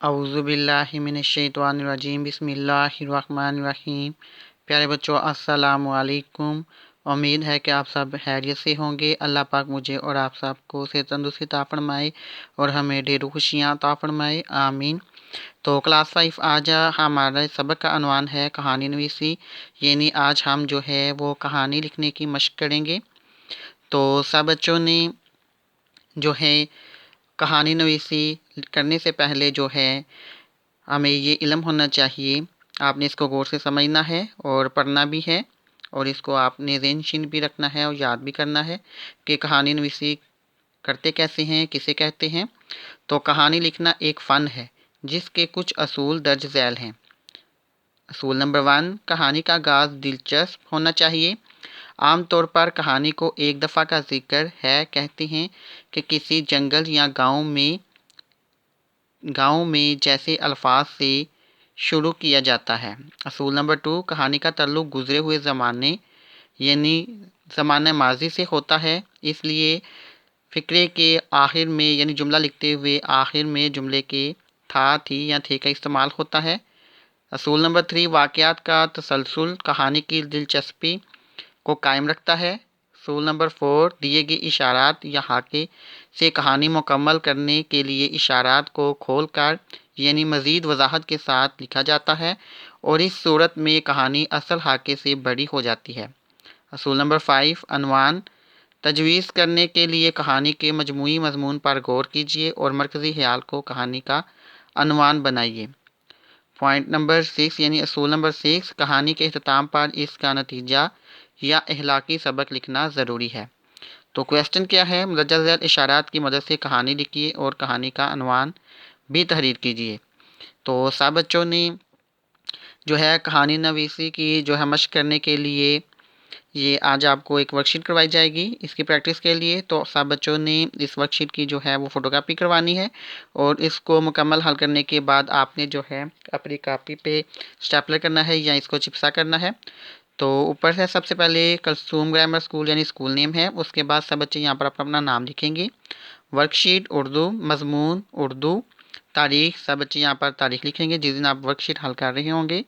औज़ुबिल्लाहि मिनश्शैतानिर्रजीम बिस्मिल्लाहिर्रहमानिर्रहीम। प्यारे बच्चों, अस्सलामु अलैकुम। उम्मीद है कि आप सब खैरियत से होंगे। अल्लाह पाक मुझे और आप सबको सेहत तंदुरुस्ती अता फरमाए और हमें ढेरों खुशियाँ अता फरमाए, आमीन। तो क्लास 5 आज हमारे सबक का अनवान है कहानी नवीसी, यानी आज हम जो है वो कहानी लिखने की मशक करेंगे। तो सब बच्चों ने जो है कहानी नवीसी करने से पहले जो है हमें ये इल्म होना चाहिए। आपने इसको गौर से समझना है और पढ़ना भी है, और इसको आपने ज़हन-नशीन भी रखना है और याद भी करना है कि कहानी नवीसी करते कैसे हैं, किसे कहते हैं। तो कहानी लिखना एक फ़न है जिसके कुछ असूल दर्ज झैल हैं। असूल नंबर 1, कहानी का आगाज़ दिलचस्प होना चाहिए। आम तौर पर कहानी को एक दफ़ा का जिक्र है कहते हैं कि किसी जंगल या गाँव में जैसे अल्फाज से शुरू किया जाता है। असूल नंबर 2, कहानी का ताल्लुक़ गुज़रे हुए ज़माने यानी ज़माना माज़ी से होता है, इसलिए फ़िक्रे के आखिर में यानी जुमला लिखते हुए आखिर में जुमले के था, थी या थे का इस्तेमाल होता है। असूल नंबर 3, वाक़यात का तसलसल कहानी की दिलचस्पी को कायम रखता है। असूल नंबर 4, दिए गए इशारात या हाके से कहानी मुकम्मल करने के लिए इशारात को खोलकर यानी मज़ीद वज़ाहत के साथ लिखा जाता है और इस सूरत में कहानी असल हाके से बड़ी हो जाती है। असूल नंबर 5, अनवान तजवीज़ करने के लिए कहानी के मजमूई मज़मून पर गौर कीजिए और मरकज़ी ख़याल को कहानी का अनवान बनाइए। पॉइंट नंबर 6 यानी असूल नंबर 6, कहानी के अख्ताम पर इसका नतीजा या अखलाकी सबक लिखना ज़रूरी है। तो क्वेश्चन क्या है, मुंदरजा झैल इशारात की मदद से कहानी लिखिए और कहानी का अनवान भी तहरीर कीजिए। तो सब बच्चों ने जो है कहानी नवीसी की जो है मशक करने के लिए ये आज आपको एक वर्कशीट करवाई जाएगी इसकी प्रैक्टिस के लिए। तो सब बच्चों ने इस वर्कशीट की जो है वो फ़ोटोकॉपी करवानी है और इसको मुकम्मल हल करने के बाद आपने जो है अपनी कॉपी पे स्टेपलर करना है या इसको चिपसा करना है। तो ऊपर से सबसे पहले कलसूम ग्रामर स्कूल यानी स्कूल नेम है, उसके बाद सब बच्चे यहाँ पर अपना नाम लिखेंगे। वर्कशीट उर्दू, मजमून उर्दू, तारीख सब बच्चे यहाँ पर तारीख लिखेंगे जिस दिन आप वर्कशीट हल कर रहे होंगे।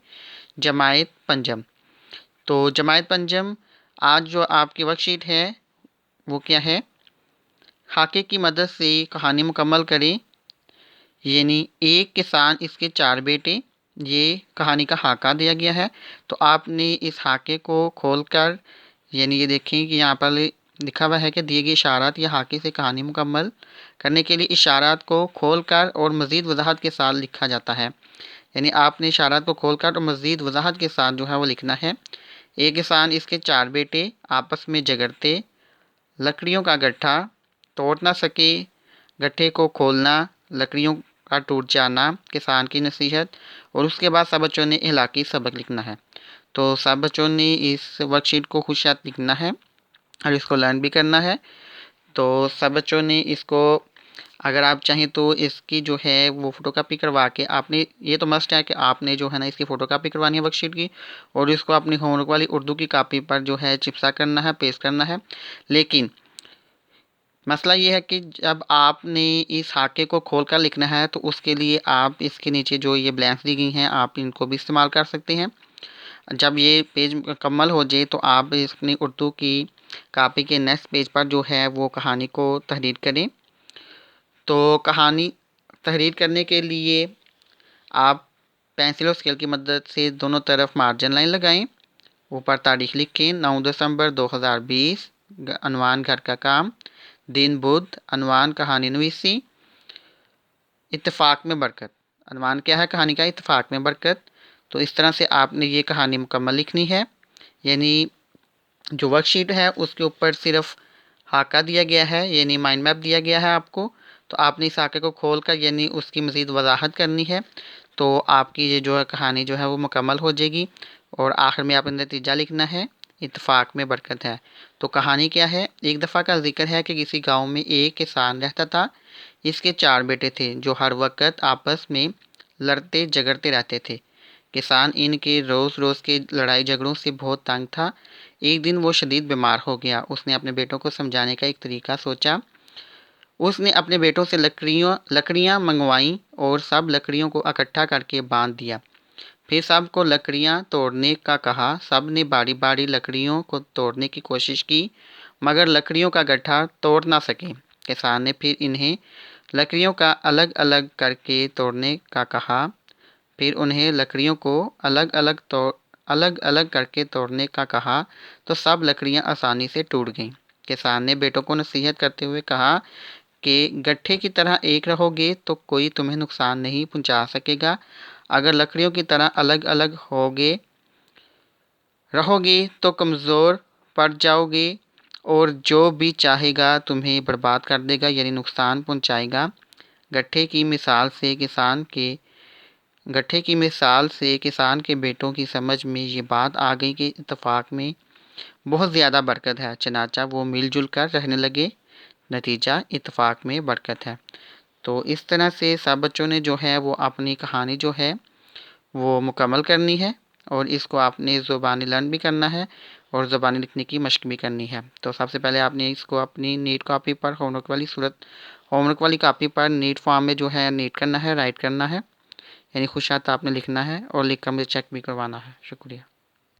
जमायत पंजम, तो जमायत पंजम आज जो आपकी वर्कशीट है वो क्या है, खाके की मदद से कहानी मुकम्मल करें। यानी एक किसान इसके 4 बेटे, ये कहानी का खाका दिया गया है। तो आपने इस खाके को खोलकर यानी ये देखें कि यहाँ पर लिखा हुआ है कि दिए गए इशारात या खाके से कहानी मुकम्मल करने के लिए इशारात को खोलकर और मज़ीद वज़ाहत के साथ लिखा जाता है। यानी आपने इशारात को खोलकर और मज़ीद वज़ाहत के साथ जो है वो लिखना है। एक किसान इसके 4 बेटे आपस में झगड़ते, लकड़ियों का गट्ठा तोड़ ना सके, गट्ठे को खोलना, लकड़ियों का टूट जाना, किसान की नसीहत, और उसके बाद सब बच्चों ने इखलाकी सबक लिखना है। तो सब बच्चों ने इस वर्कशीट को खुद साथ लिखना है और इसको लर्न भी करना है। तो सब बच्चों ने इसको अगर आप चाहें तो इसकी जो है वो फ़ोटोकॉपी करवा के आपने, ये तो मस्ट है कि आपने जो है ना इसकी फ़ोटोकॉपी करवानी है वर्कशीट की और इसको अपनी होमवर्क वाली उर्दू की कॉपी पर जो है चिपसा करना है, पेस्ट करना है। लेकिन मसला ये है कि जब आपने इस खाके को खोलकर लिखना है तो उसके लिए आप इसके नीचे जो ये ब्लैंक्स दी गई हैं आप इनको भी इस्तेमाल कर सकते हैं। जब ये पेज मुकम्मल हो जाए तो आप अपनी उर्दू की कॉपी के नेक्स्ट पेज पर जो है वो कहानी को तहरीर करें। तो कहानी तहरीर करने के लिए आप पेंसिल और स्केल की मदद से दोनों तरफ मार्जिन लाइन लगाएं। ऊपर तारीख लिखें 9 दिसंबर 2020, अनवान घर का काम, दिन बुध, अनवान कहानी नवीसी, इत्तेफाक में बरकत। अनवान क्या है, कहानी का इत्तेफाक में बरकत। तो इस तरह से आपने ये कहानी मुकम्मल लिखनी है। यानी जो वर्कशीट है उसके ऊपर सिर्फ खाका दिया गया है यानी माइंड मैप दिया गया है आपको। तो आपने इस खाके को खोल कर यानी उसकी मज़ीद वजाहत करनी है। तो आपकी ये जो है कहानी जो है वो मुकम्मल हो जाएगी और आखिर में आपने नतीजा लिखना है, इत्तेफाक में बरकत है। तो कहानी क्या है, एक दफ़ा का जिक्र है कि किसी गांव में एक किसान रहता था। इसके 4 बेटे थे जो हर वक्त आपस में लड़ते झगड़ते रहते थे। किसान इनके रोज़ रोज़ के लड़ाई झगड़ों से बहुत तंग था। एक दिन वो शदीद बीमार हो गया। उसने अपने बेटों को समझाने का एक तरीका सोचा। उसने अपने बेटों से लकड़ियाँ मंगवाईं और सब लकड़ियों को इकट्ठा करके बांध दिया। फिर सबको लकड़ियाँ तोड़ने का कहा। सब ने बारी बारी लकड़ियों को तोड़ने की कोशिश की, मगर लकड़ियों का गट्ठा तोड़ ना सके। किसान ने फिर इन्हें लकड़ियों का अलग अलग करके तोड़ने का कहा। फिर उन्हें लकड़ियों को अलग अलग करके तोड़ने का कहा, तो सब लकड़ियाँ आसानी से टूट गईं। किसान ने बेटों को नसीहत करते हुए कहा कि गट्ठे की तरह एक रहोगे तो कोई तुम्हें नुकसान नहीं पहुंचा सकेगा। अगर लकड़ियों की तरह अलग अलग रहोगे तो कमज़ोर पड़ जाओगे और जो भी चाहेगा तुम्हें बर्बाद कर देगा, यानी नुकसान पहुंचाएगा। गट्ठे की मिसाल से किसान के किसान के बेटों की समझ में ये बात आ गई कि इत्तेफाक में बहुत ज़्यादा बरकत है। चनाचा वो मिलजुल कर रहने लगे। नतीजा इत्तेफाक में बरकत है। तो इस तरह से सब बच्चों ने जो है वो अपनी कहानी जो है वो मुकम्मल करनी है और इसको आपने ज़ुबानी लर्न भी करना है और ज़ुबानी लिखने की मशक भी करनी है। तो सबसे पहले आपने इसको अपनी नीट कॉपी पर होमवर्क वाली कॉपी पर नीट फॉर्म में जो है नीट करना है, राइट करना है, यानी खुशात आपने लिखना है और लिख कर मुझे चेक भी करवाना है। शुक्रिया।